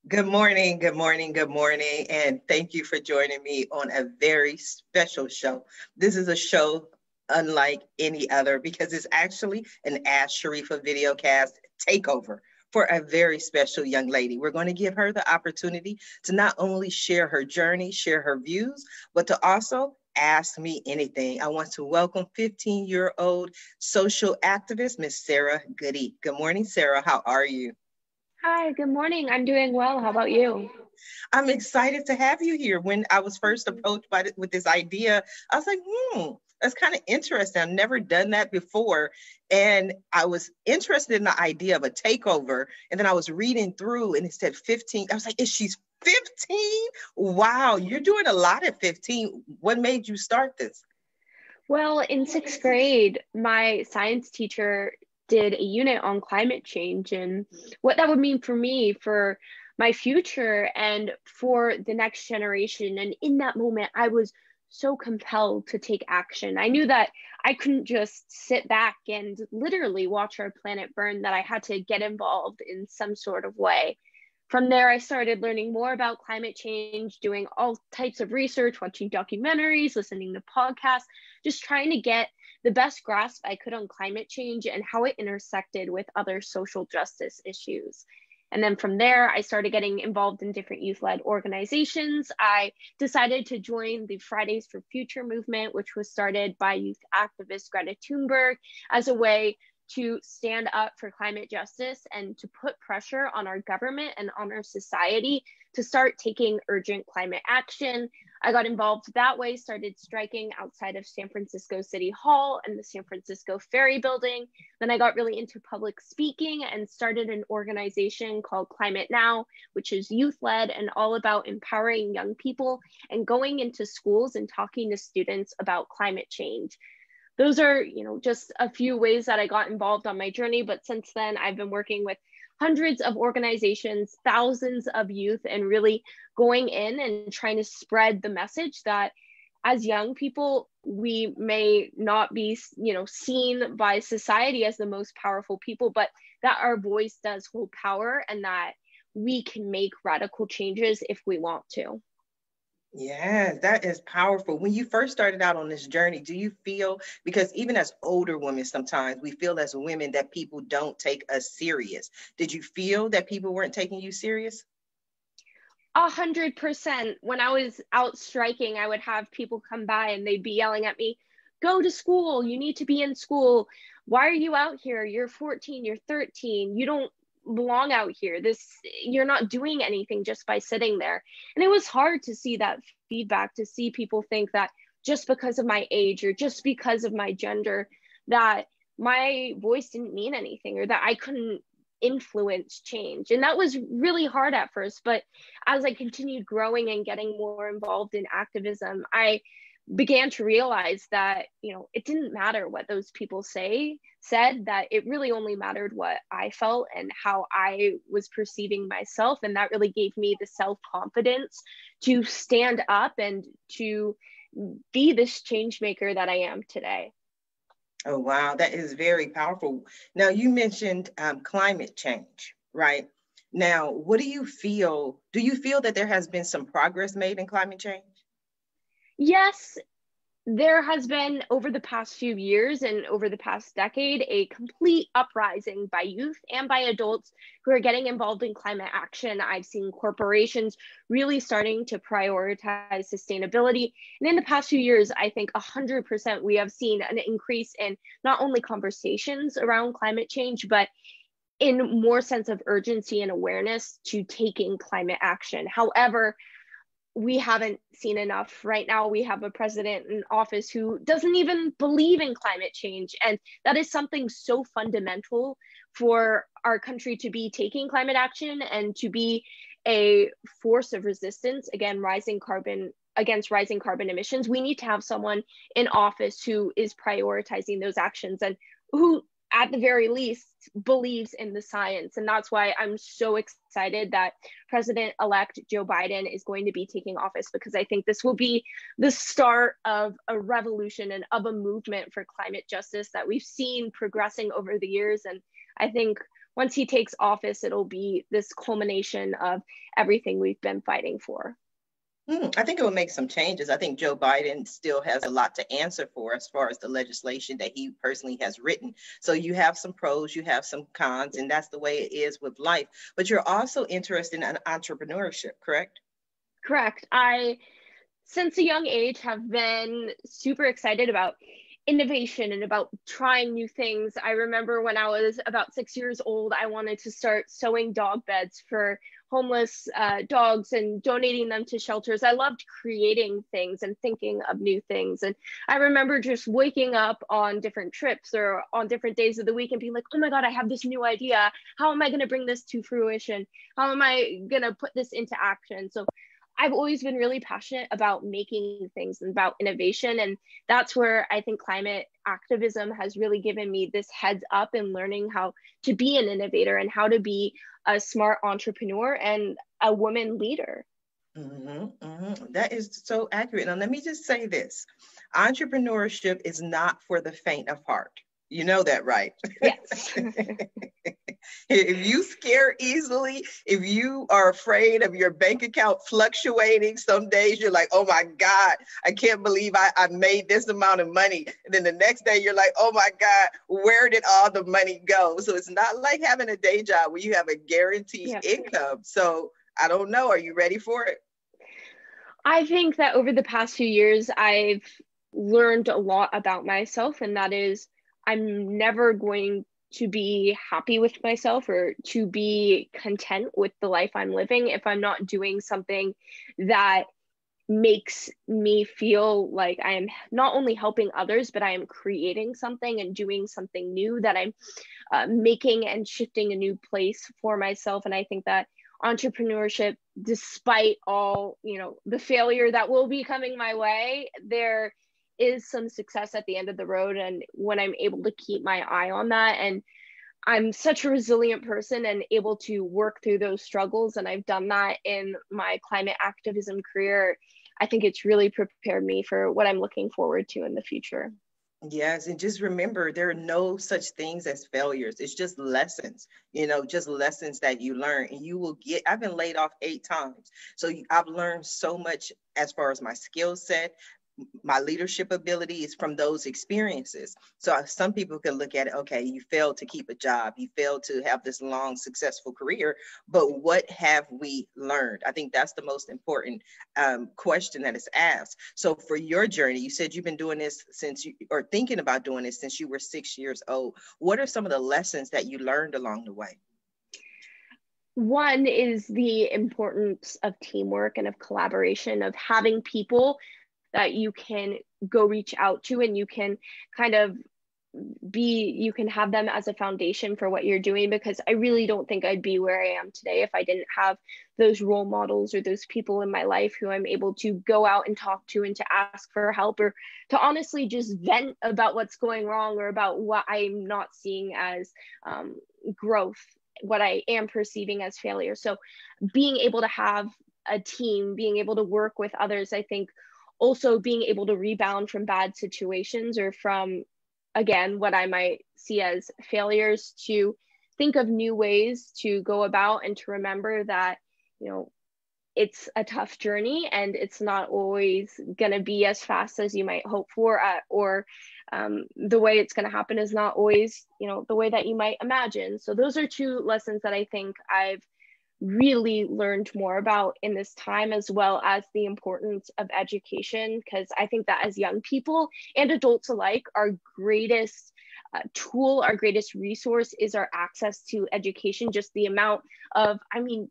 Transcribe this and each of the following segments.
Good morning, good morning, good morning, and thank you for joining me on a very special show. This is a show unlike any other because it's actually an Ask Sharifah Videocast takeover for a very special young lady. We're going to give her the opportunity to not only share her journey, share her views, but to also ask me anything. I want to welcome 15-year-old social activist, Miss Sarah Goody. Good morning, Sarah. How are you? Hi, good morning. I'm doing well. How about you? I'm excited to have you here. When I was first approached with this idea, I was like, that's kind of interesting. I've never done that before. And I was interested in the idea of a takeover. And then I was reading through and it said 15. I was like, is she 15? Wow, you're doing a lot at 15. What made you start this? Well, in sixth grade, my science teacher did a unit on climate change and what that would mean for me, for my future, and for the next generation. And in that moment, I was so compelled to take action. I knew that I couldn't just sit back and literally watch our planet burn, that I had to get involved in some sort of way. From there, I started learning more about climate change, doing all types of research, watching documentaries, listening to podcasts, just trying to get the best grasp I could on climate change and how it intersected with other social justice issues. And then from there, I started getting involved in different youth led organizations. I decided to join the Fridays for Future movement, which was started by youth activist Greta Thunberg as a way to stand up for climate justice and to put pressure on our government and on our society to start taking urgent climate action. I got involved that way, started striking outside of San Francisco City Hall and the San Francisco Ferry Building. Then I got really into public speaking and started an organization called Climate Now, which is youth led and all about empowering young people and going into schools and talking to students about climate change. Those are, just a few ways that I got involved on my journey. But since then, I've been working with hundreds of organizations, thousands of youth, and really going in and trying to spread the message that as young people, we may not be, seen by society as the most powerful people, but that our voice does hold power and that we can make radical changes if we want to. Yes, that is powerful. When you first started out on this journey, do you feel, because even as older women, sometimes we feel as women that people don't take us serious. Did you feel that people weren't taking you serious? 100%. When I was out striking, I would have people come by and they'd be yelling at me, go to school. You need to be in school. Why are you out here? You're 14, you're 13. You don't belong out here. You're not doing anything just by sitting there. And it was hard to see that feedback, to see people think that just because of my age or just because of my gender, that my voice didn't mean anything or that I couldn't influence change. And that was really hard at first. But as I continued growing and getting more involved in activism, I began to realize that, it didn't matter what those people said, that it really only mattered what I felt and how I was perceiving myself. And that really gave me the self-confidence to stand up and to be this change maker that I am today. Oh, wow, that is very powerful. Now, you mentioned climate change, right? Now, what do you feel? Do you feel that there has been some progress made in climate change? Yes, there has been over the past few years and over the past decade a complete uprising by youth and by adults who are getting involved in climate action. I've seen corporations really starting to prioritize sustainability. And in the past few years, I think 100% we have seen an increase in not only conversations around climate change, but in more sense of urgency and awareness to taking climate action. However, we haven't seen enough. Right now, we have a president in office who doesn't even believe in climate change. And that is something so fundamental for our country to be taking climate action and to be a force of resistance against rising carbon emissions. We need to have someone in office who is prioritizing those actions and who at the very least believes in the science. And that's why I'm so excited that President-elect Joe Biden is going to be taking office, because I think this will be the start of a revolution and of a movement for climate justice that we've seen progressing over the years. And I think once he takes office, it'll be this culmination of everything we've been fighting for. I think it will make some changes. I think Joe Biden still has a lot to answer for as far as the legislation that he personally has written. So you have some pros, you have some cons, and that's the way it is with life. But you're also interested in entrepreneurship, correct? Correct. I, since a young age, have been super excited about innovation and about trying new things. I remember when I was about 6 years old, I wanted to start sewing dog beds for homeless dogs and donating them to shelters. I loved creating things and thinking of new things. And I remember just waking up on different trips or on different days of the week and being like, oh my God, I have this new idea. How am I going to bring this to fruition? How am I going to put this into action? So I've always been really passionate about making things and about innovation. And that's where I think climate activism has really given me this heads up in learning how to be an innovator and how to be a smart entrepreneur and a woman leader. That is so accurate. Now, let me just say this. Entrepreneurship is not for the faint of heart. You know that, right? Yes. If you scare easily, if you are afraid of your bank account fluctuating, some days you're like, oh my God, I can't believe I made this amount of money. And then the next day you're like, oh my God, where did all the money go? So it's not like having a day job where you have a guaranteed income. So I don't know. Are you ready for it? I think that over the past few years, I've learned a lot about myself, and that is I'm never going to be happy with myself or to be content with the life I'm living if I'm not doing something that makes me feel like I am not only helping others, but I am creating something and doing something new, that I'm making and shifting a new place for myself. And I think that entrepreneurship, despite all, the failure that will be coming my way, there is some success at the end of the road. And when I'm able to keep my eye on that, and I'm such a resilient person and able to work through those struggles, and I've done that in my climate activism career, I think it's really prepared me for what I'm looking forward to in the future. Yes, and just remember, there are no such things as failures. It's just lessons, just lessons that you learn, and you will get. I've been laid off 8 times, so I've learned so much as far as my skill set. My leadership ability is from those experiences. So some people can look at it, okay, you failed to keep a job, you failed to have this long, successful career, but what have we learned? I think that's the most important question that is asked. So for your journey, you said you've been doing this or thinking about doing this since you were 6 years old. What are some of the lessons that you learned along the way? One is the importance of teamwork and of collaboration, of having people that you can go reach out to, and you can kind of you can have them as a foundation for what you're doing, because I really don't think I'd be where I am today if I didn't have those role models or those people in my life who I'm able to go out and talk to and to ask for help, or to honestly just vent about what's going wrong or about what I'm not seeing as growth, what I am perceiving as failure. So being able to have a team, being able to work with others, I think also being able to rebound from bad situations or from, again, what I might see as failures, to think of new ways to go about and to remember that, it's a tough journey and it's not always going to be as fast as you might hope for, or the way it's going to happen is not always, the way that you might imagine. So those are 2 lessons that I think I've really learned more about in this time, as well as the importance of education, because I think that as young people and adults alike, our greatest tool, our greatest resource is our access to education. Just the amount of,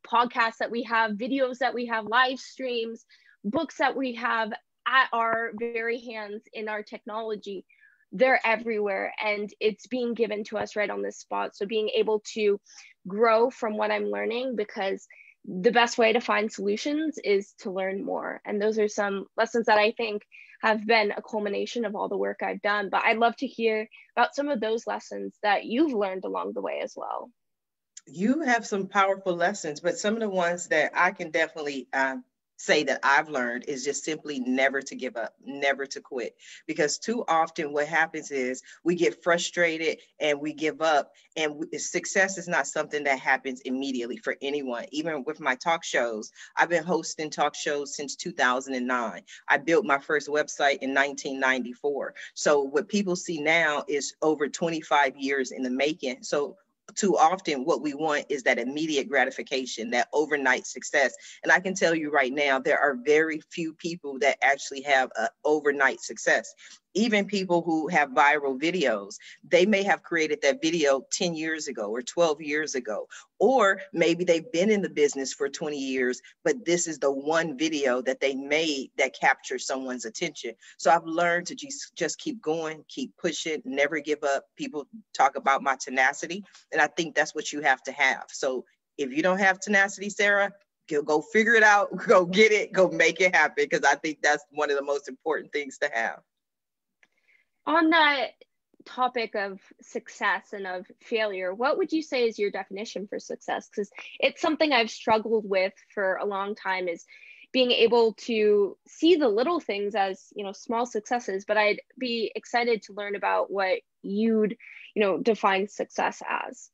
podcasts that we have, videos that we have, live streams, books that we have at our very hands in our technology. They're everywhere, and it's being given to us right on this spot. So being able to grow from what I'm learning, because the best way to find solutions is to learn more. And those are some lessons that I think have been a culmination of all the work I've done. But I'd love to hear about some of those lessons that you've learned along the way as well. You have some powerful lessons, but some of the ones that I can definitely say that I've learned is just simply never to give up, never to quit. Because too often what happens is we get frustrated and we give up. And success is not something that happens immediately for anyone. Even with my talk shows, I've been hosting talk shows since 2009. I built my first website in 1994. So what people see now is over 25 years in the making. So too often what we want is that immediate gratification, that overnight success. And I can tell you right now, there are very few people that actually have an overnight success. Even people who have viral videos, they may have created that video 10 years ago or 12 years ago, or maybe they've been in the business for 20 years, but this is the one video that they made that captures someone's attention. So I've learned to just keep going, keep pushing, never give up. People talk about my tenacity, and I think that's what you have to have. So if you don't have tenacity, Sarah, go figure it out, go get it, go make it happen, because I think that's one of the most important things to have. On that topic of success and of failure, what would you say is your definition for success? Because it's something I've struggled with for a long time, is being able to see the little things as, small successes. But I'd be excited to learn about what you'd, define success as.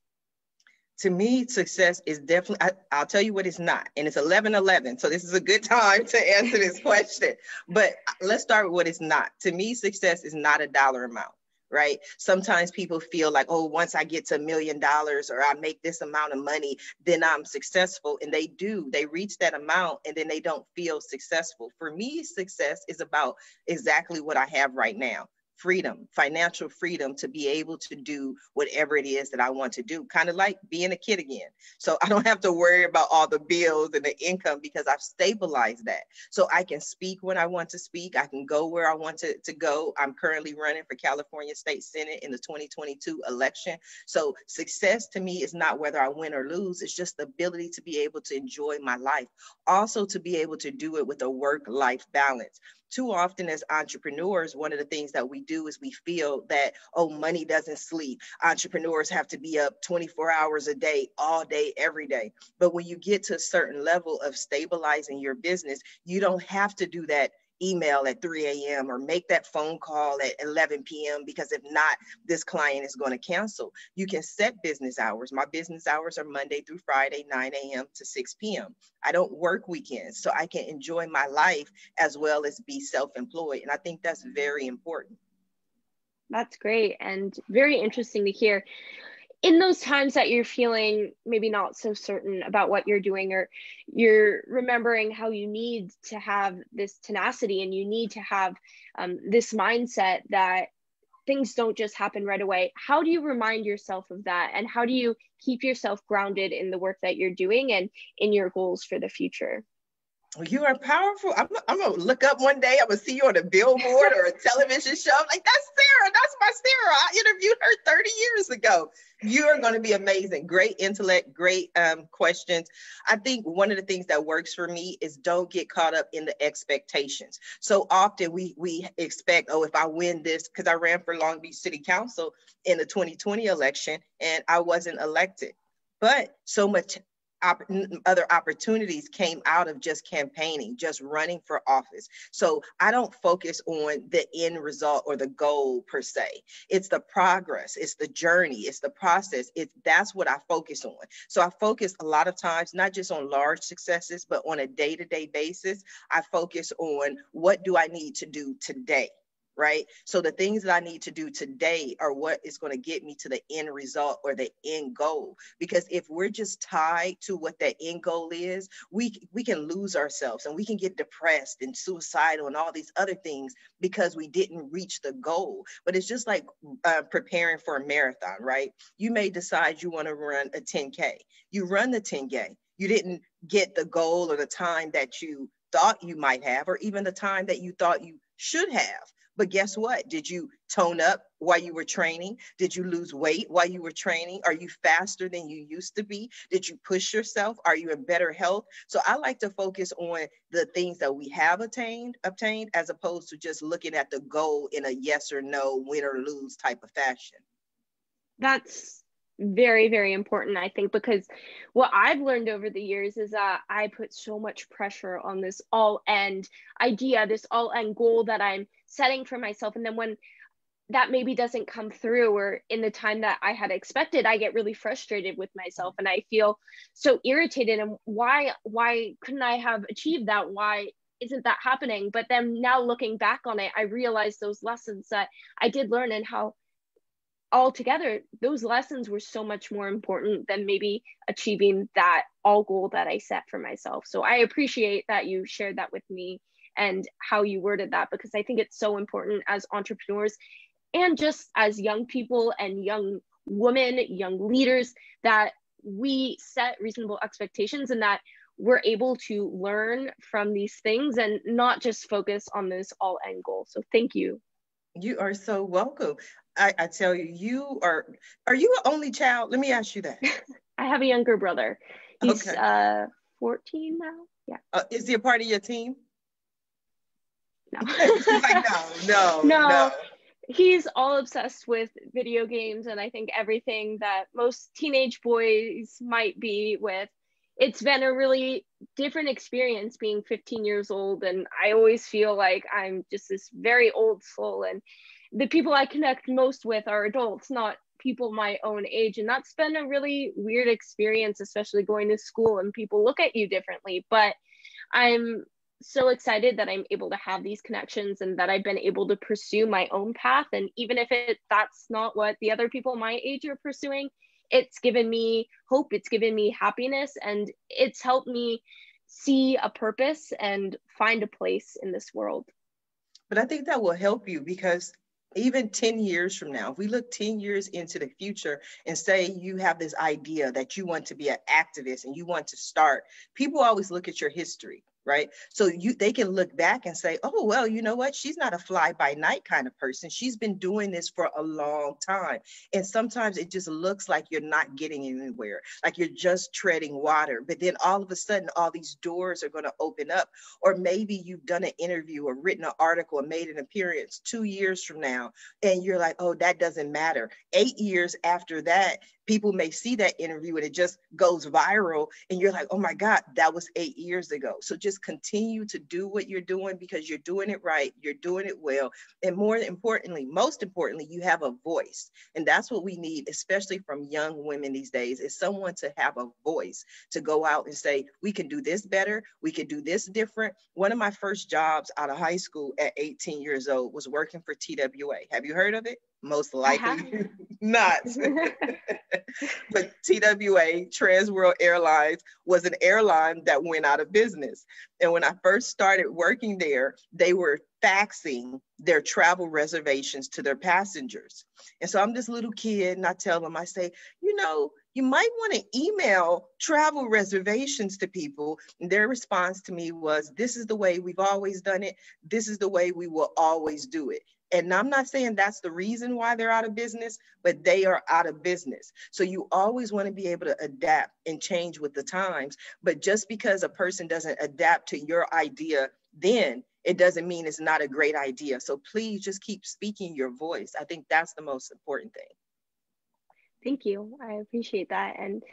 To me, success is definitely, I'll tell you what it's not. And it's 11:11. So this is a good time to answer this question. But let's start with what it's not. To me, success is not a dollar amount, right? Sometimes people feel like, oh, once I get to $1 million or I make this amount of money, then I'm successful. And they do. They reach that amount and then they don't feel successful. For me, success is about exactly what I have right now. Freedom, financial freedom to be able to do whatever it is that I want to do, kind of like being a kid again. So I don't have to worry about all the bills and the income because I've stabilized that. So I can speak when I want to speak. I can go where I want to go. I'm currently running for California State Senate in the 2022 election. So success to me is not whether I win or lose. It's just the ability to be able to enjoy my life. Also to be able to do it with a work-life balance. Too often as entrepreneurs, one of the things that we do is we feel that, oh, money doesn't sleep. Entrepreneurs have to be up 24 hours a day, all day, every day. But when you get to a certain level of stabilizing your business, you don't have to do that email at 3 a.m. or make that phone call at 11 p.m. because if not, this client is going to cancel. You can set business hours. My business hours are Monday through Friday, 9 a.m. to 6 p.m. I don't work weekends, so I can enjoy my life as well as be self-employed. And I think that's very important. That's great and very interesting to hear. In those times that you're feeling maybe not so certain about what you're doing, or you're remembering how you need to have this tenacity and you need to have this mindset that things don't just happen right away, how do you remind yourself of that? And how do you keep yourself grounded in the work that you're doing and in your goals for the future? You are powerful. I'm going to look up one day. I'm going to see you on a billboard or a television show. I'm like, that's Sarah. That's my Sarah. I interviewed her 30 years ago. You are going to be amazing. Great intellect, great questions. I think one of the things that works for me is don't get caught up in the expectations. So often we expect, oh, if I win this, because I ran for Long Beach City Council in the 2020 election and I wasn't elected. But so much other opportunities came out of just campaigning, just running for office. So I don't focus on the end result or the goal per se. It's the progress, it's the journey, it's the process. That's what I focus on. So I focus a lot of times, not just on large successes, but on a day-to-day basis. I focus on what do I need to do today? Right? So the things that I need to do today are what is going to get me to the end result or the end goal. Because if we're just tied to what that end goal is, we can lose ourselves and we can get depressed and suicidal and all these other things because we didn't reach the goal. But it's just like preparing for a marathon, right? You may decide you want to run a 10K. You run the 10K. You didn't get the goal or the time that you thought you might have, or even the time that you thought you should have. But guess what? Did you tone up while you were training? Did you lose weight while you were training? Are you faster than you used to be? Did you push yourself? Are you in better health? So I like to focus on the things that we have obtained, as opposed to just looking at the goal in a yes or no, win or lose type of fashion. That's very, very important, I think, because what I've learned over the years is that I put so much pressure on this all end idea, this all end goal that I'm setting for myself. And then when that maybe doesn't come through or in the time that I had expected, I get really frustrated with myself and I feel so irritated. And why couldn't I have achieved that? Why isn't that happening? But then now looking back on it, I realized those lessons that I did learn and how altogether those lessons were so much more important than maybe achieving that all goal that I set for myself. So I appreciate that you shared that with me and how you worded that, because I think it's so important as entrepreneurs and just as young people and young women, young leaders, that we set reasonable expectations and that we're able to learn from these things and not just focus on this all end goal. So thank you. You are so welcome. I tell you, are you an only child? Let me ask you that. I have a younger brother. He's okay. 14 now. Yeah. Is he a part of your team? No. Like, no. He's all obsessed with video games, and I think everything that most teenage boys might be with. It's been a really different experience being 15 years old, and I always feel like I'm just this very old soul, and the people I connect most with are adults, not people my own age. And that's been a really weird experience, especially going to school and people look at you differently. But I'm so excited that I'm able to have these connections and that I've been able to pursue my own path. And even if that's not what the other people my age are pursuing, it's given me hope, it's given me happiness, and it's helped me see a purpose and find a place in this world. But I think that will help you, because even 10 years from now, if we look 10 years into the future and say you have this idea that you want to be an activist and you want to start, people always look at your history. Right. So they can look back and say, oh, well, you know what? She's not a fly by night kind of person. She's been doing this for a long time. And sometimes it just looks like you're not getting anywhere, like you're just treading water. But then all of a sudden, all these doors are going to open up. Or maybe you've done an interview or written an article or made an appearance 2 years from now. And you're like, oh, that doesn't matter. 8 years after that, people may see that interview and it just goes viral. And you're like, oh my God, that was 8 years ago. So just continue to do what you're doing, because you're doing it right. You're doing it well. And most importantly, you have a voice. And that's what we need, especially from young women these days, is someone to have a voice to go out and say, we can do this better. We can do this different. One of my first jobs out of high school at 18 years old was working for TWA. Have you heard of it? Most likely not. But TWA, Trans World Airlines, was an airline that went out of business. And when I first started working there, they were faxing their travel reservations to their passengers. And so I'm this little kid and I tell them, I say, you might want to email travel reservations to people. And their response to me was, this is the way we've always done it. This is the way we will always do it. And I'm not saying that's the reason why they're out of business, but they are out of business. So you always want to be able to adapt and change with the times. But just because a person doesn't adapt to your idea then, it doesn't mean it's not a great idea. So please just keep speaking your voice. I think that's the most important thing. Thank you. I appreciate that. And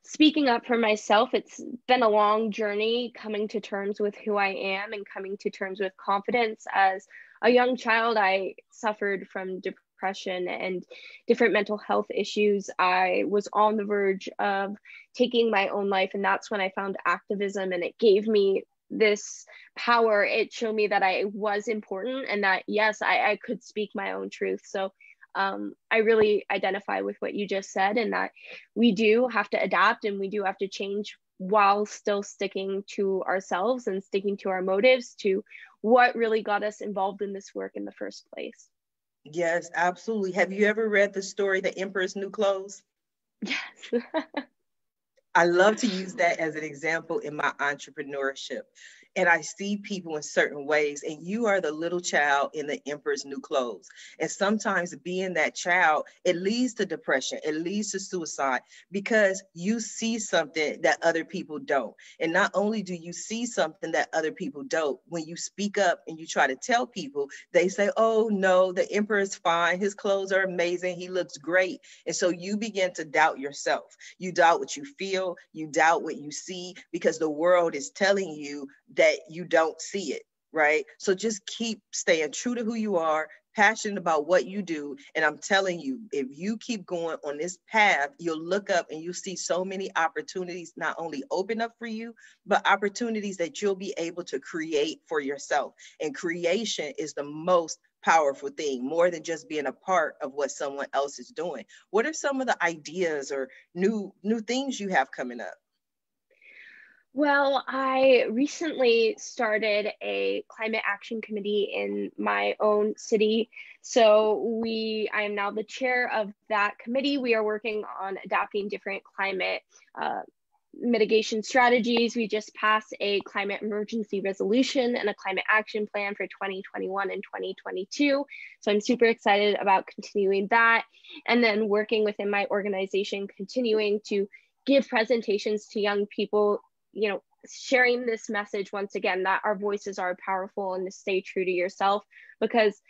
speaking up for myself, it's been a long journey coming to terms with who I am and coming to terms with confidence. As a young child, I suffered from depression and different mental health issues. I was on the verge of taking my own life. And that's when I found activism, and it gave me this power. It showed me that I was important and that, yes, I could speak my own truth. So I really identify with what you just said, and that we do have to adapt and we do have to change while still sticking to ourselves and sticking to our motives, to what really got us involved in this work in the first place. Yes, absolutely. Have you ever read the story, The Emperor's New Clothes? Yes. I love to use that as an example in my entrepreneurship. and I see people in certain ways, and you are the little child in the emperor's new clothes. And sometimes being that child, it leads to depression, it leads to suicide, because you see something that other people don't. And not only do you see something that other people don't, when you speak up and you try to tell people, they say, oh no, the emperor is fine, his clothes are amazing, he looks great. And so you begin to doubt yourself. You doubt what you feel, you doubt what you see, because the world is telling you that you don't see it, right? So just keep staying true to who you are, passionate about what you do. And I'm telling you, if you keep going on this path, you'll look up and you'll see so many opportunities not only open up for you, but opportunities that you'll be able to create for yourself. And creation is the most powerful thing, more than just being a part of what someone else is doing. What are some of the ideas or new things you have coming up? Well, I recently started a climate action committee in my own city. So I am now the chair of that committee. We are working on adapting different climate mitigation strategies. We just passed a climate emergency resolution and a climate action plan for 2021 and 2022. So I'm super excited about continuing that. And then working within my organization, continuing to give presentations to young people, sharing this message once again, that our voices are powerful and to stay true to yourself, because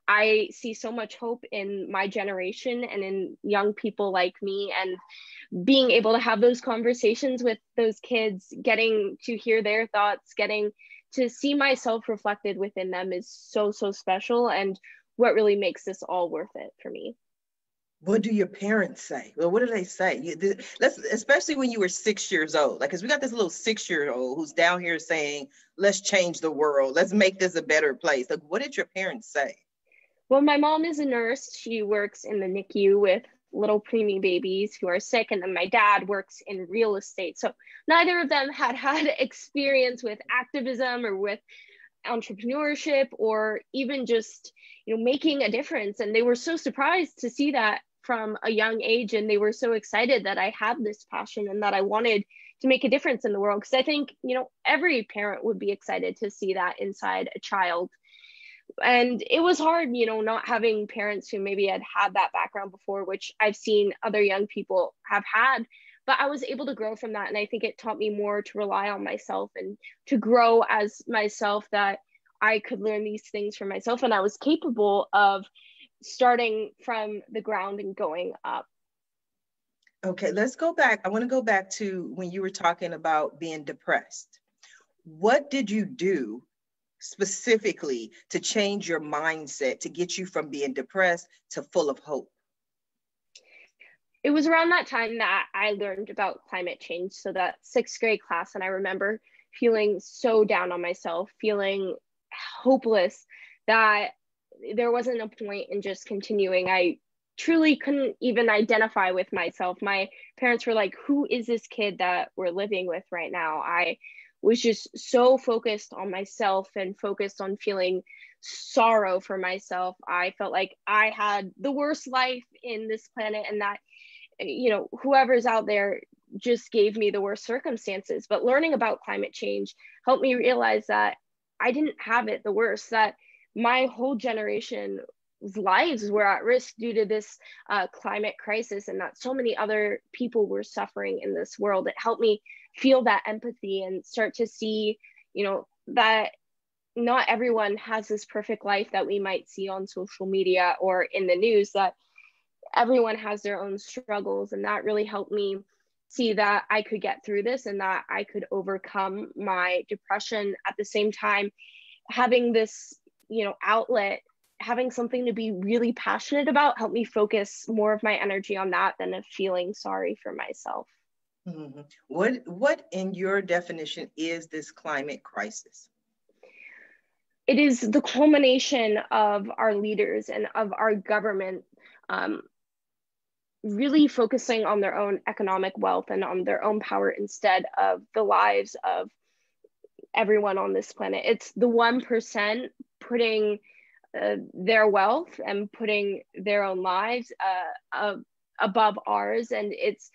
I see so much hope in my generation and in young people like me, and being able to have those conversations with those kids, getting to hear their thoughts, getting to see myself reflected within them is so, so special, and what really makes this all worth it for me. What do your parents say? Well, what do they say? Especially when you were 6 years old, like, because we got this little 6-year-old who's down here saying, let's change the world. Let's make this a better place. Like, what did your parents say? Well, my mom is a nurse. She works in the NICU with little preemie babies who are sick. And then my dad works in real estate. So neither of them had experience with activism or with entrepreneurship or even just, making a difference. And they were so surprised to see that from a young age. And they were so excited that I had this passion and that I wanted to make a difference in the world. Because I think, every parent would be excited to see that inside a child. And it was hard, not having parents who maybe had that background before, which I've seen other young people have had. But I was able to grow from that. And I think it taught me more to rely on myself and to grow as myself, that I could learn these things for myself. And I was capable of starting from the ground and going up. Okay, let's go back. I want to go back to when you were talking about being depressed. What did you do specifically to change your mindset to get you from being depressed to full of hope? It was around that time that I learned about climate change. So that 6th grade class, and I remember feeling so down on myself, feeling hopeless, that there wasn't a point in just continuing. I truly couldn't even identify with myself. My parents were like, who is this kid that we're living with right now? I was just so focused on myself and focused on feeling sorrow for myself. I felt like I had the worst life in this planet, and that, whoever's out there just gave me the worst circumstances. But learning about climate change helped me realize that I didn't have it the worst, that my whole generation's lives were at risk due to this climate crisis, and that so many other people were suffering in this world. It helped me feel that empathy and start to see, that not everyone has this perfect life that we might see on social media or in the news, that everyone has their own struggles. And that really helped me see that I could get through this and that I could overcome my depression. At the same time, having this, outlet, having something to be really passionate about, helped me focus more of my energy on that than of feeling sorry for myself. Mm-hmm. What in your definition is this climate crisis? It is the culmination of our leaders and of our government really focusing on their own economic wealth and on their own power instead of the lives of everyone on this planet. It's the 1% putting their wealth and putting their own lives above ours. And it's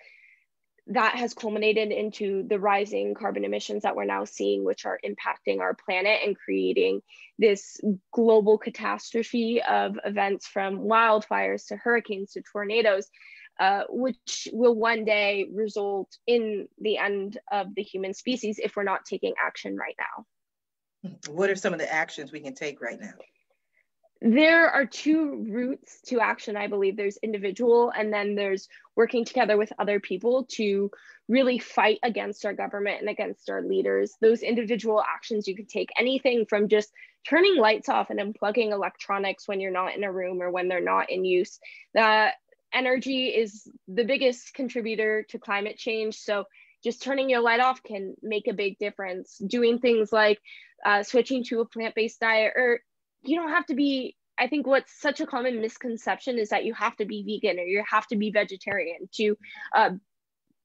that has culminated into the rising carbon emissions that we're now seeing, which are impacting our planet and creating this global catastrophe of events from wildfires to hurricanes to tornadoes, which will one day result in the end of the human species if we're not taking action right now. What are some of the actions we can take right now? There are two routes to action, I believe. There's individual, and then there's working together with other people to really fight against our government and against our leaders. Those individual actions, you can take anything from just turning lights off and unplugging electronics when you're not in a room or when they're not in use. That energy is the biggest contributor to climate change. So just turning your light off can make a big difference. Doing things like switching to a plant-based diet, or you don't have to be, I think what's such a common misconception is that you have to be vegan or you have to be vegetarian to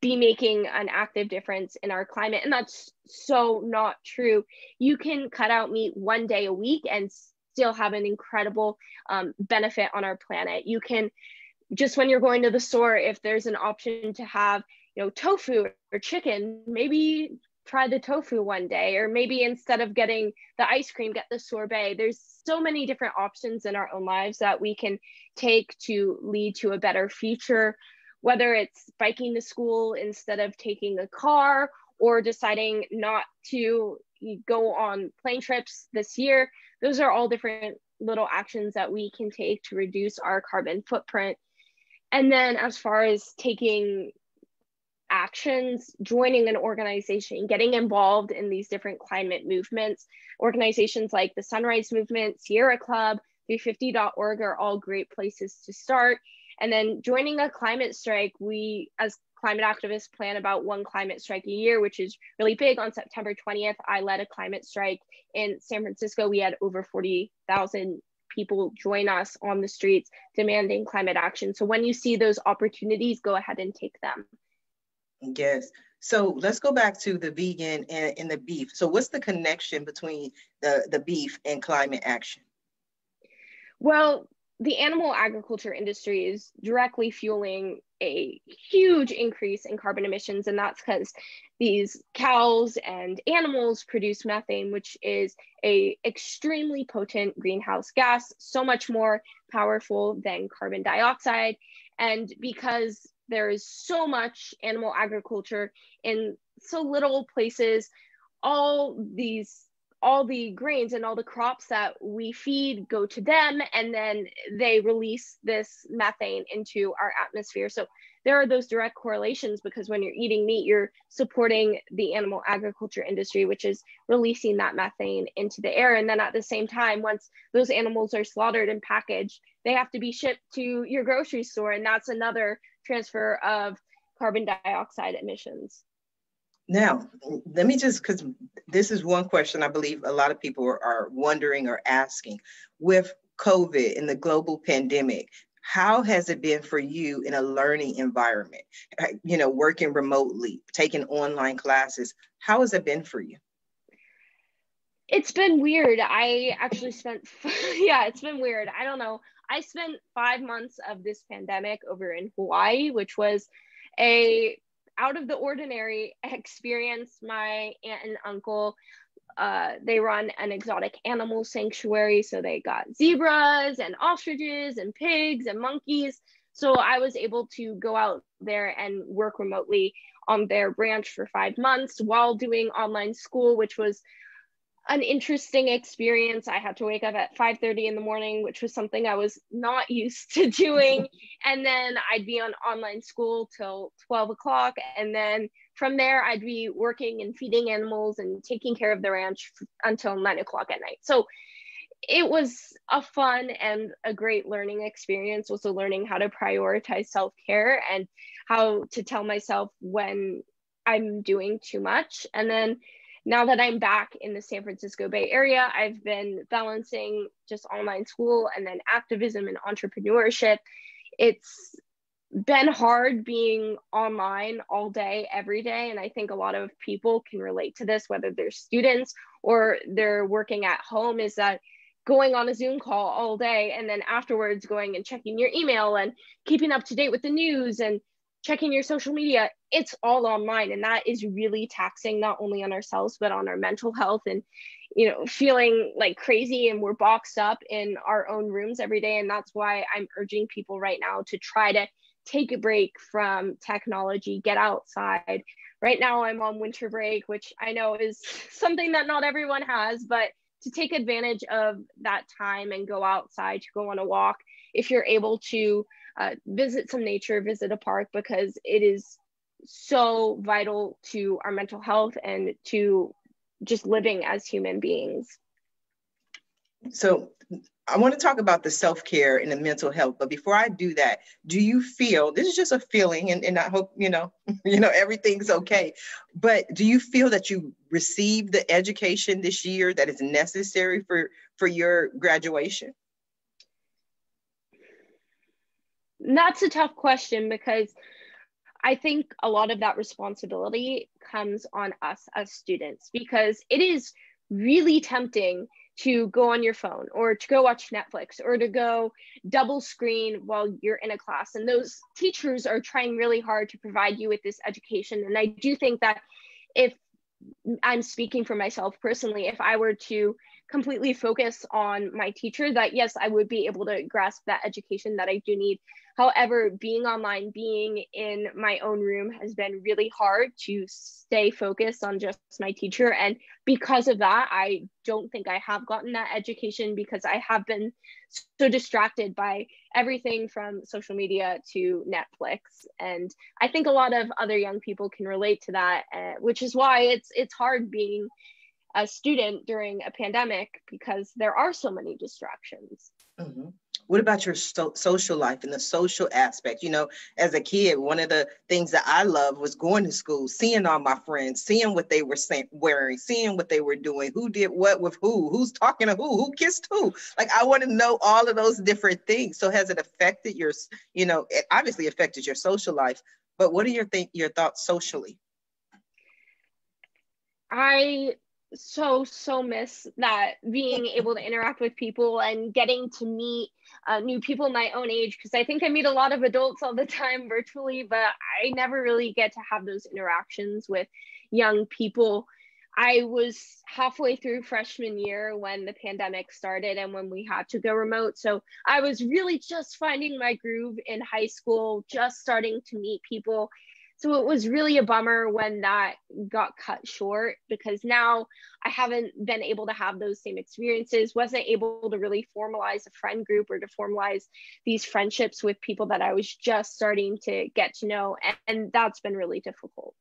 be making an active difference in our climate. And that's so not true. You can cut out meat one day a week and still have an incredible benefit on our planet. You can, just when you're going to the store, if there's an option to have, tofu or chicken, maybe try the tofu one day, or maybe instead of getting the ice cream, get the sorbet. There's so many different options in our own lives that we can take to lead to a better future, whether it's biking to school instead of taking a car, or deciding not to go on plane trips this year. Those are all different little actions that we can take to reduce our carbon footprint. And then as far as taking actions, joining an organization, getting involved in these different climate movements, organizations like the Sunrise Movement, Sierra Club, 350.org are all great places to start. And then joining a climate strike, we as climate activists plan about one climate strike a year, which is really big. On September 20th, I led a climate strike in San Francisco. We had over 40,000 people join us on the streets demanding climate action. So when you see those opportunities, go ahead and take them. Yes. So let's go back to the vegan and the beef. So what's the connection between the beef and climate action? Well, the animal agriculture industry is directly fueling a huge increase in carbon emissions, and that's because these cows and animals produce methane, which is a extremely potent greenhouse gas, so much more powerful than carbon dioxide. And because there is so much animal agriculture in so little places, all the grains and all the crops that we feed go to them, and then they release this methane into our atmosphere. So there are those direct correlations, because when you're eating meat, you're supporting the animal agriculture industry, which is releasing that methane into the air. And then at the same time, once those animals are slaughtered and packaged, they have to be shipped to your grocery store, and that's another transfer of carbon dioxide emissions. Now, let me just, because this is one question I believe a lot of people are wondering or asking. With COVID and the global pandemic, how has it been for you in a learning environment? Working remotely, taking online classes. How has it been for you? It's been weird. I actually spent, it's been weird. I don't know. I spent 5 months of this pandemic over in Hawaii, which was a out of the ordinary experience. My aunt and uncle, they run an exotic animal sanctuary. So they got zebras and ostriches and pigs and monkeys. So I was able to go out there and work remotely on their ranch for 5 months while doing online school, which was an interesting experience. I had to wake up at 5:30 in the morning, which was something I was not used to doing. And then I'd be on online school till 12 o'clock. And then from there, I'd be working and feeding animals and taking care of the ranch until 9 o'clock at night. So it was a fun and a great learning experience. Also learning how to prioritize self-care and how to tell myself when I'm doing too much. And then now that I'm back in the San Francisco Bay Area, I've been balancing just online school and then activism and entrepreneurship. It's been hard being online all day, every day. And I think a lot of people can relate to this, whether they're students or they're working at home, is that going on a Zoom call all day and then afterwards going and checking your email and keeping up to date with the news and checking your social media, it's all online. And that is really taxing, not only on ourselves, but on our mental health, and, feeling like crazy, and we're boxed up in our own rooms every day. And that's why I'm urging people right now to try to take a break from technology, get outside. Right now I'm on winter break, which I know is something that not everyone has, but to take advantage of that time and go outside, to go on a walk, if you're able to visit some nature, visit a park, because it is so vital to our mental health and to just living as human beings. So I want to talk about the self-care and the mental health, but before I do that, do you feel, this is just a feeling, and I hope, everything's okay, but do you feel that you received the education this year that is necessary for your graduation? That's a tough question, because I think a lot of that responsibility comes on us as students, because it is really tempting to go on your phone, or to go watch Netflix, or to go double screen while you're in a class. And those teachers are trying really hard to provide you with this education. And I do think that, if I'm speaking for myself personally, if I were to completely focus on my teacher, that yes, I would be able to grasp that education that I do need. However, being online, being in my own room, has been really hard to stay focused on just my teacher. And because of that, I don't think I have gotten that education, because I have been so distracted by everything from social media to Netflix. And I think a lot of other young people can relate to that, which is why it's hard being a student during a pandemic, because there are so many distractions. Mm-hmm. What about your social life and the social aspect? As a kid, one of the things that I loved was going to school, seeing all my friends, seeing what they were wearing, seeing what they were doing, who did what with who's talking to who kissed who. Like, I want to know all of those different things. So has it affected it obviously affected your social life, but what are your thoughts socially? I so miss that, being able to interact with people and getting to meet new people my own age, because I think I meet a lot of adults all the time virtually, but I never really get to have those interactions with young people. I was halfway through freshman year when the pandemic started and when we had to go remote. So I was really just finding my groove in high school, just starting to meet people. So it was really a bummer when that got cut short, because now I haven't been able to have those same experiences, wasn't able to really formalize a friend group, or to formalize these friendships with people that I was just starting to get to know. And that's been really difficult.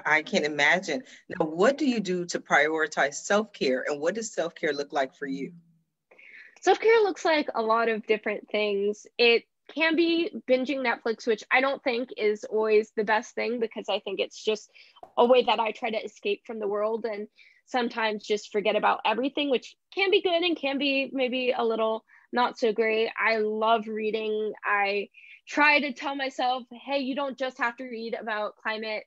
I can imagine. Now, what do you do to prioritize self-care, and what does self-care look like for you? Self-care looks like a lot of different things. It can be binging Netflix, which I don't think is always the best thing, because I think it's just a way that I try to escape from the world and sometimes just forget about everything, which can be good and can be maybe a little not so great. I love reading. I try to tell myself, hey, you don't just have to read about climate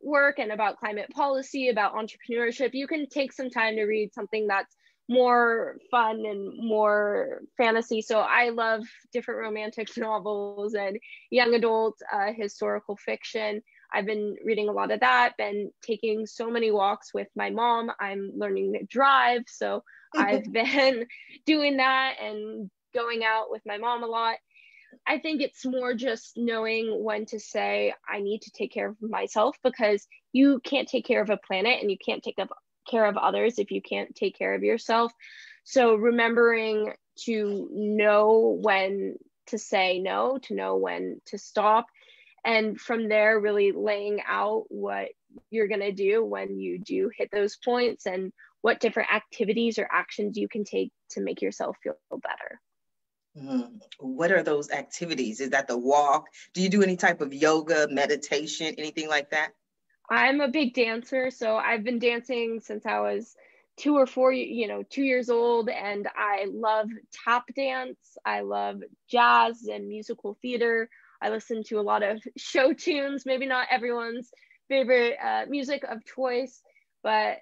work and about climate policy, about entrepreneurship. You can take some time to read something that's more fun and more fantasy. So I love different romantic novels and young adult historical fiction. I've been reading a lot of that, been taking so many walks with my mom. I'm learning to drive. So I've been doing that and going out with my mom a lot. I think it's more just knowing when to say, I need to take care of myself, because you can't take care of a planet and you can't take care of others if you can't take care of yourself. So remembering to know when to say no, to know when to stop. And from there, really laying out what you're going to do when you do hit those points, and what different activities or actions you can take to make yourself feel better. What are those activities? Is that the walk? Do you do any type of yoga, meditation, anything like that? I'm a big dancer, so I've been dancing since I was 2 years old, and I love tap dance. I love jazz and musical theater. I listen to a lot of show tunes, maybe not everyone's favorite music of choice, but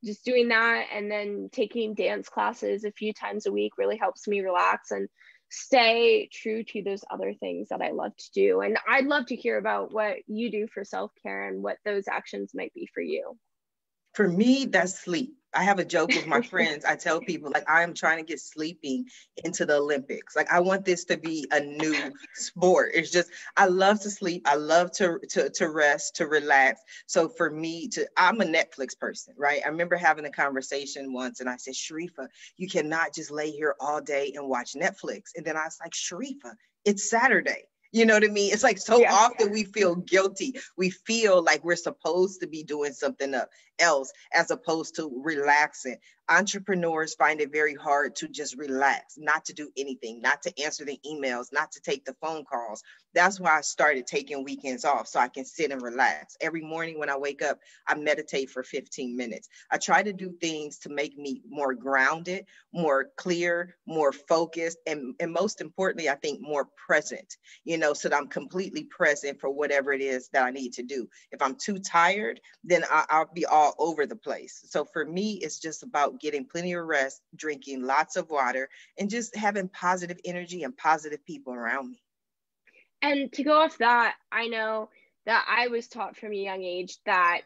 just doing that, and then taking dance classes a few times a week really helps me relax. And stay true to those other things that I love to do. And I'd love to hear about what you do for self-care and what those actions might be for you. For me, that's sleep. I have a joke with my friends. I tell people, like, I am trying to get sleeping into the Olympics. Like, I want this to be a new sport. It's just, I love to sleep. I love to rest, to relax. So for me, I'm a Netflix person, right? I remember having a conversation once and I said, Sharifah, you cannot just lay here all day and watch Netflix. And then I was like, Sharifah, it's Saturday. You know what I mean? It's like so often we feel guilty. We feel like we're supposed to be doing something else as opposed to relaxing. Entrepreneurs find it very hard to just relax, not to do anything, not to answer the emails, not to take the phone calls. That's why I started taking weekends off so I can sit and relax. Every morning when I wake up, I meditate for 15 minutes. I try to do things to make me more grounded, more clear, more focused, and most importantly, I think more present, so that I'm completely present for whatever it is that I need to do. If I'm too tired, then I'll be all over the place. So for me, it's just about getting plenty of rest, drinking lots of water, and just having positive energy and positive people around me. And to go off that, I know that I was taught from a young age that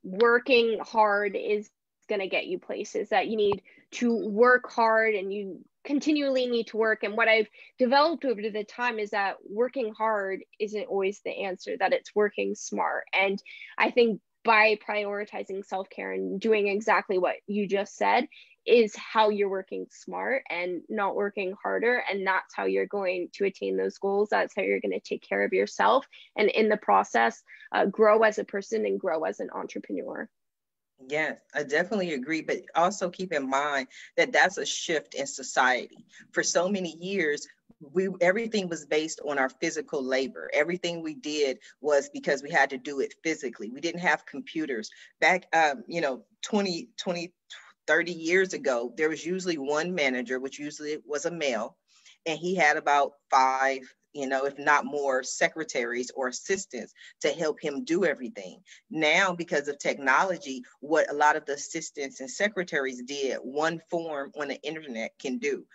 working hard is going to get you places, that you need to work hard and you continually need to work. And what I've developed over the time is that working hard isn't always the answer, that it's working smart. And I think by prioritizing self-care and doing exactly what you just said is how you're working smart and not working harder. And that's how you're going to attain those goals. That's how you're going to take care of yourself. And in the process, grow as a person and grow as an entrepreneur. Yes, I definitely agree. But also keep in mind that that's a shift in society. For so many years, everything was based on our physical labor. Everything we did was because we had to do it physically. We didn't have computers. Back, 20, 30 years ago, there was usually one manager, which usually was a male, and he had about five, if not more, secretaries or assistants to help him do everything. Now, because of technology, what a lot of the assistants and secretaries did, one form on the internet can do.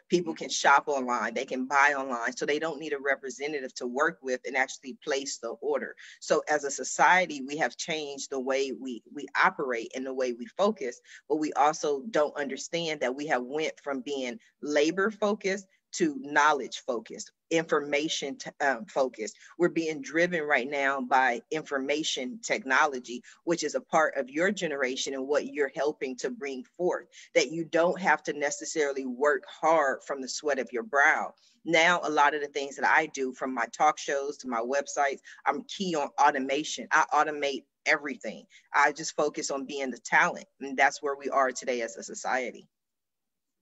People can shop online, they can buy online, so they don't need a representative to work with and actually place the order. So as a society, we have changed the way we operate and the way we focus, but we also don't understand that we have went from being labor focused to knowledge focused, information focused. We're being driven right now by information technology, which is a part of your generation and what you're helping to bring forth, that you don't have to necessarily work hard from the sweat of your brow. Now, a lot of the things that I do, from my talk shows to my websites, I'm key on automation. I automate everything. I just focus on being the talent. And that's where we are today as a society.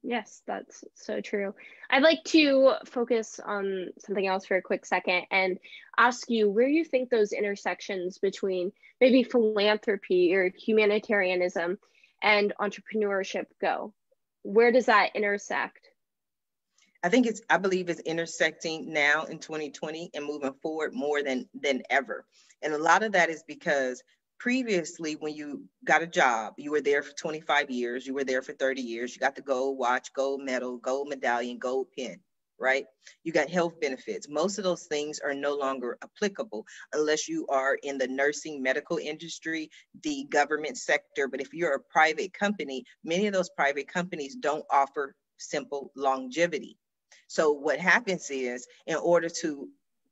Yes, that's so true. I'd like to focus on something else for a quick second and ask you where you think those intersections between maybe philanthropy or humanitarianism and entrepreneurship go. Where does that intersect? I believe it's intersecting now in 2020 and moving forward more than ever. And a lot of that is because previously, when you got a job, you were there for 25 years, you were there for 30 years, you got the gold watch, gold medal, gold medallion, gold pin, right? You got health benefits. Most of those things are no longer applicable unless you are in the nursing medical industry, the government sector. But if you're a private company, many of those private companies don't offer simple longevity. So what happens is, in order to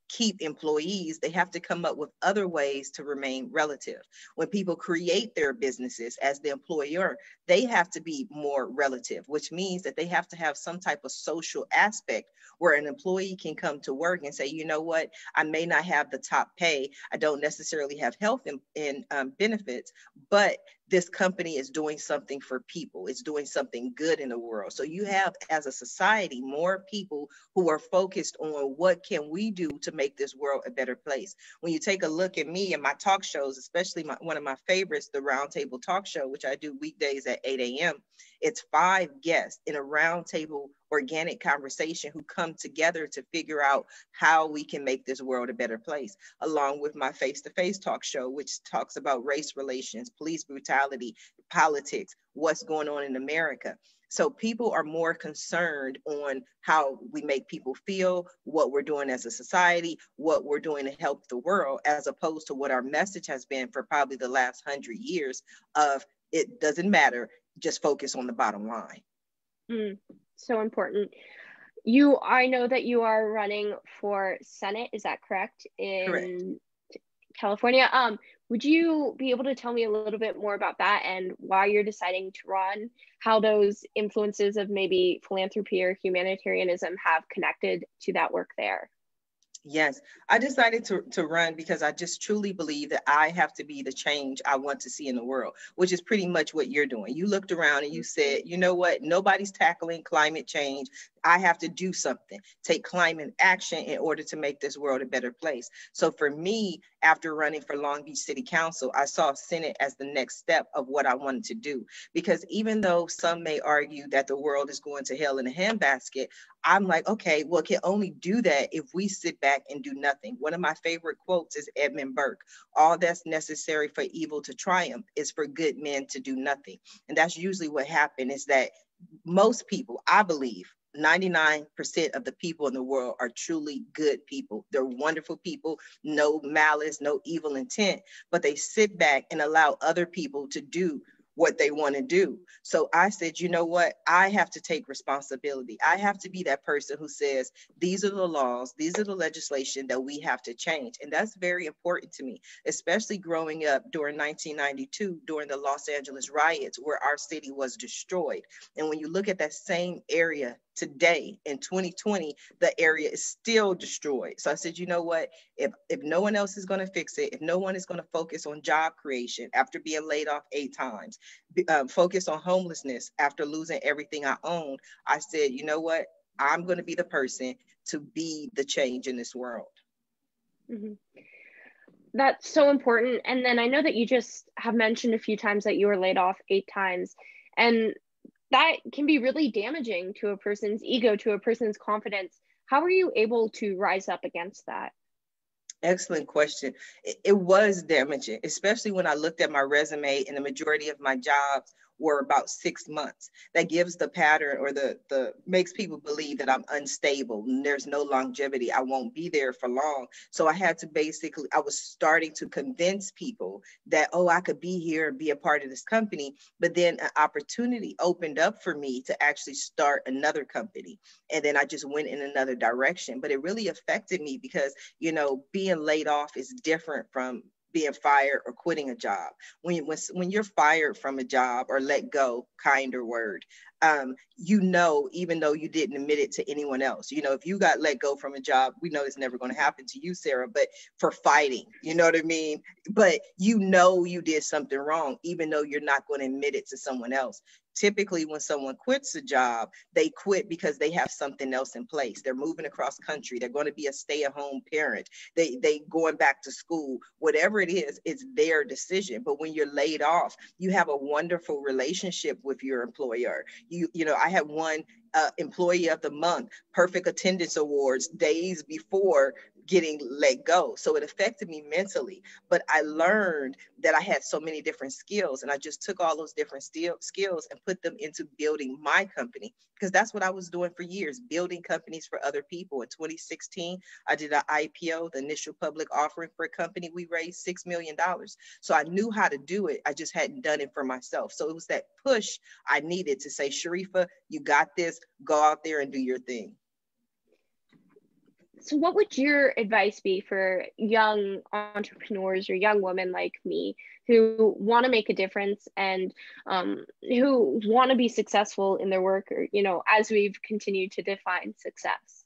keep employees, they have to come up with other ways to remain relative. When people create their businesses as the employer, they have to be more relative, which means that they have to have some type of social aspect where an employee can come to work and say, you know what, I may not have the top pay, I don't necessarily have health and benefits, but this company is doing something for people. It's doing something good in the world. So you have, as a society, more people who are focused on what can we do to make this world a better place. When you take a look at me and my talk shows, especially one of my favorites, the Roundtable Talk Show, which I do weekdays at 8 a.m., it's 5 guests in a roundtable organic conversation who come together to figure out how we can make this world a better place, along with my face-to-face talk show, which talks about race relations, police brutality, politics, what's going on in America. So people are more concerned on how we make people feel, what we're doing as a society, what we're doing to help the world, as opposed to what our message has been for probably the last 100 years of it doesn't matter, just focus on the bottom line. So important. I know that you are running for Senate, is that correct? Correct. In California. Would you be able to tell me a little bit more about that and why you're deciding to run, how those influences of maybe philanthropy or humanitarianism have connected to that work there? Yes, I decided to run because I just truly believe that I have to be the change I want to see in the world, which is pretty much what you're doing. You looked around and you said, you know what? Nobody's tackling climate change. I have to do something, take climate action in order to make this world a better place. So for me, after running for Long Beach City Council, I saw Senate as the next step of what I wanted to do. Because even though some may argue that the world is going to hell in a handbasket, I'm like, okay, well, it can only do that if we sit back and do nothing. One of my favorite quotes is Edmund Burke. All that's necessary for evil to triumph is for good men to do nothing. And that's usually what happened, is that most people, I believe, 99% of the people in the world are truly good people. They're wonderful people, no malice, no evil intent, but they sit back and allow other people to do what they want to do. So I said, you know what? I have to take responsibility. I have to be that person who says, these are the laws, these are the legislation that we have to change. And that's very important to me, especially growing up during 1992, during the Los Angeles riots, where our city was destroyed. And when you look at that same area today in 2020, the area is still destroyed. So I said, you know what? If no one else is going to fix it, if no one is going to focus on job creation after being laid off 8 times, focus on homelessness after losing everything I owned, I said, you know what? I'm going to be the person to be the change in this world. Mm-hmm. That's so important. And then I know that you just have mentioned a few times that you were laid off 8 times. And that can be really damaging to a person's ego, to a person's confidence. How were you able to rise up against that? Excellent question. It was damaging, especially when I looked at my resume, and the majority of my jobs were about 6 months. That gives the pattern, or the makes people believe that I'm unstable and there's no longevity. I won't be there for long. So I had to I was starting to convince people that, oh, I could be here and be a part of this company. But then an opportunity opened up for me to actually start another company. And then I just went in another direction. But it really affected me because, being laid off is different from being fired or quitting a job. When you're fired from a job, or let go, kinder word, even though you didn't admit it to anyone else, if you got let go from a job, we know it's never going to happen to you, Sarah, but for fighting, you know what I mean? But you did something wrong, even though you're not going to admit it to someone else. Typically, when someone quits a job, they quit because they have something else in place. They're moving across country. They're going to be a stay-at-home parent. They going back to school. Whatever it is, it's their decision. But when you're laid off, you have a wonderful relationship with your employer. I had one employee of the month, perfect attendance awards, days before getting let go. So it affected me mentally, but I learned that I had so many different skills, and I just took all those different skills and put them into building my company, because that's what I was doing for years, building companies for other people. In 2016, I did an IPO, the initial public offering for a company. We raised $6 million. So I knew how to do it. I just hadn't done it for myself. So it was that push I needed to say, Sharifah, you got this, go out there and do your thing. So what would your advice be for young entrepreneurs or young women like me who want to make a difference and who want to be successful in their work, or, as we've continued to define success?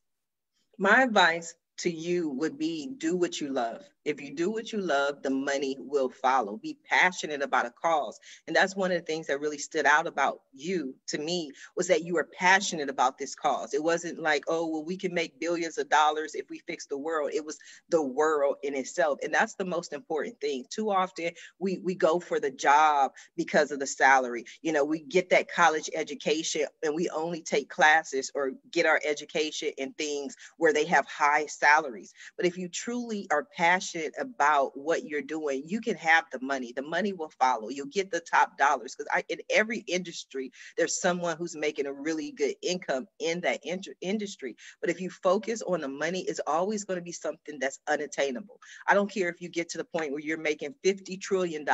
My advice to you would be, do what you love. If you do what you love, the money will follow. Be passionate about a cause. And that's one of the things that really stood out about you to me, was that you were passionate about this cause. It wasn't like, oh, well, we can make billions of dollars if we fix the world. It was the world in itself. And that's the most important thing. Too often we go for the job because of the salary. You know, we get that college education and we only take classes or get our education in things where they have high salaries. But if you truly are passionate about what you're doing, you can have the money. The money will follow. You'll get the top dollars, because in every industry, there's someone who's making a really good income in that industry. But if you focus on the money, it's always going to be something that's unattainable. I don't care if you get to the point where you're making $50 trillion.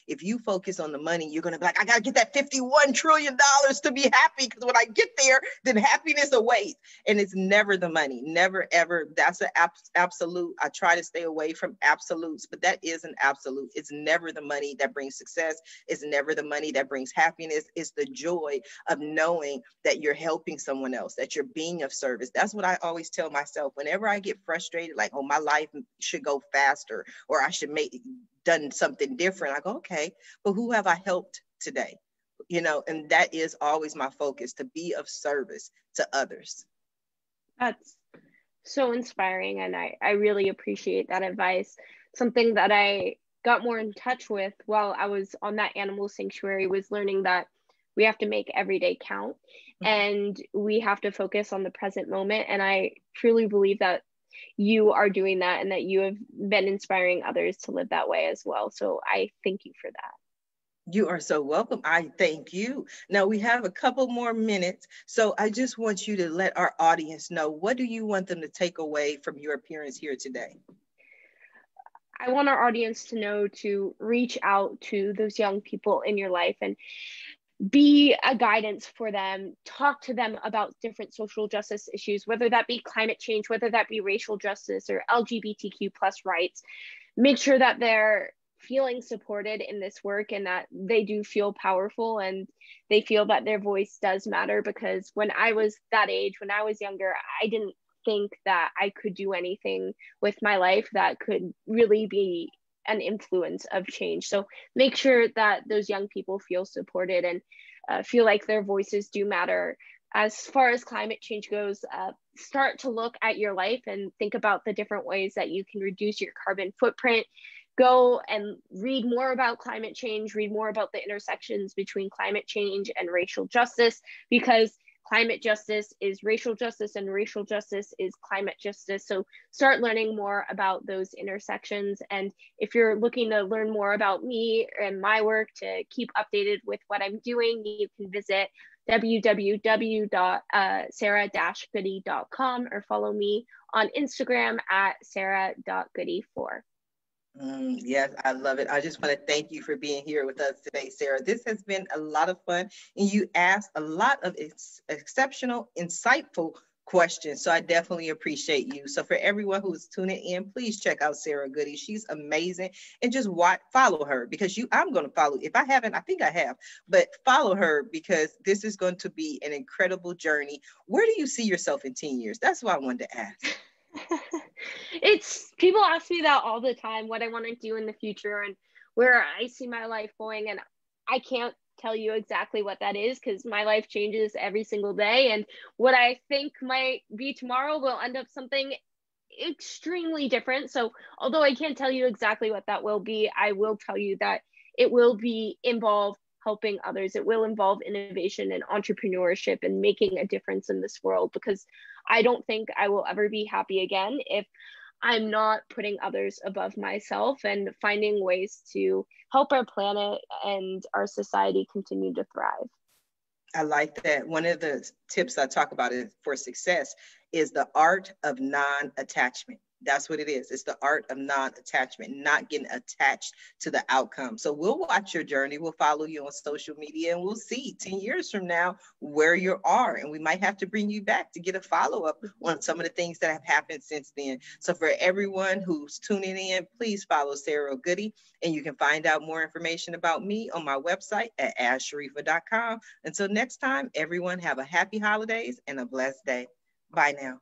If you focus on the money, you're going to be like, I got to get that $51 trillion to be happy, because when I get there, then happiness awaits. And it's never the money, never, ever. That's an absolute. I try to stay away from absolutes, but that is an absolute. It's never the money that brings success. It's never the money that brings happiness. It's the joy of knowing that you're helping someone else, that you're being of service. That's what I always tell myself whenever I get frustrated, like, oh, my life should go faster, or I should make done something different. I go, okay, but who have I helped today? You know, and that is always my focus, to be of service to others. That's so inspiring, and I really appreciate that advice. Something that I got more in touch with while I was on that animal sanctuary was learning that we have to make every day count, and we have to focus on the present moment. And I truly believe that you are doing that, and that you have been inspiring others to live that way as well. So I thank you for that. You are so welcome. I thank you. Now we have a couple more minutes. So I just want you to let our audience know, what do you want them to take away from your appearance here today? I want our audience to know to reach out to those young people in your life and be a guidance for them. Talk to them about different social justice issues, whether that be climate change, whether that be racial justice or LGBTQ plus rights. Make sure that they're feeling supported in this work, and that they do feel powerful and they feel that their voice does matter. Because when I was that age, when I was younger, I didn't think that I could do anything with my life that could really be an influence of change. So make sure that those young people feel supported and feel like their voices do matter. As far as climate change goes, start to look at your life and think about the different ways that you can reduce your carbon footprint. Go and read more about climate change, read more about the intersections between climate change and racial justice, because climate justice is racial justice and racial justice is climate justice. So start learning more about those intersections. And if you're looking to learn more about me and my work, to keep updated with what I'm doing, you can visit www.sarah-goody.com or follow me on Instagram at sarah.goody4. Yes, I love it. I just want to thank you for being here with us today, Sarah. This has been a lot of fun, and you asked a lot of exceptional, insightful questions. So I definitely appreciate you. So for everyone who is tuning in, please check out Sarah Goody. She's amazing, and just follow her, because I'm going to follow. If I haven't, I think I have, but follow her, because this is going to be an incredible journey. Where do you see yourself in 10 years? That's what I wanted to ask. It's people ask me that all the time, what I want to do in the future and where I see my life going, and I can't tell you exactly what that is, because my life changes every single day, and what I think might be tomorrow will end up something extremely different. So although I can't tell you exactly what that will be, I will tell you that it will involve helping others. It will involve innovation and entrepreneurship and making a difference in this world, because I don't think I will ever be happy again if I'm not putting others above myself and finding ways to help our planet and our society continue to thrive. I like that. One of the tips I talk about for success is the art of non-attachment. That's what it is. It's the art of non-attachment, not getting attached to the outcome. So we'll watch your journey. We'll follow you on social media, and we'll see 10 years from now where you are. And we might have to bring you back to get a follow-up on some of the things that have happened since then. So for everyone who's tuning in, please follow Sarah Goody, and you can find out more information about me on my website at AskSharifah.com. Until next time, everyone, have a happy holidays and a blessed day. Bye now.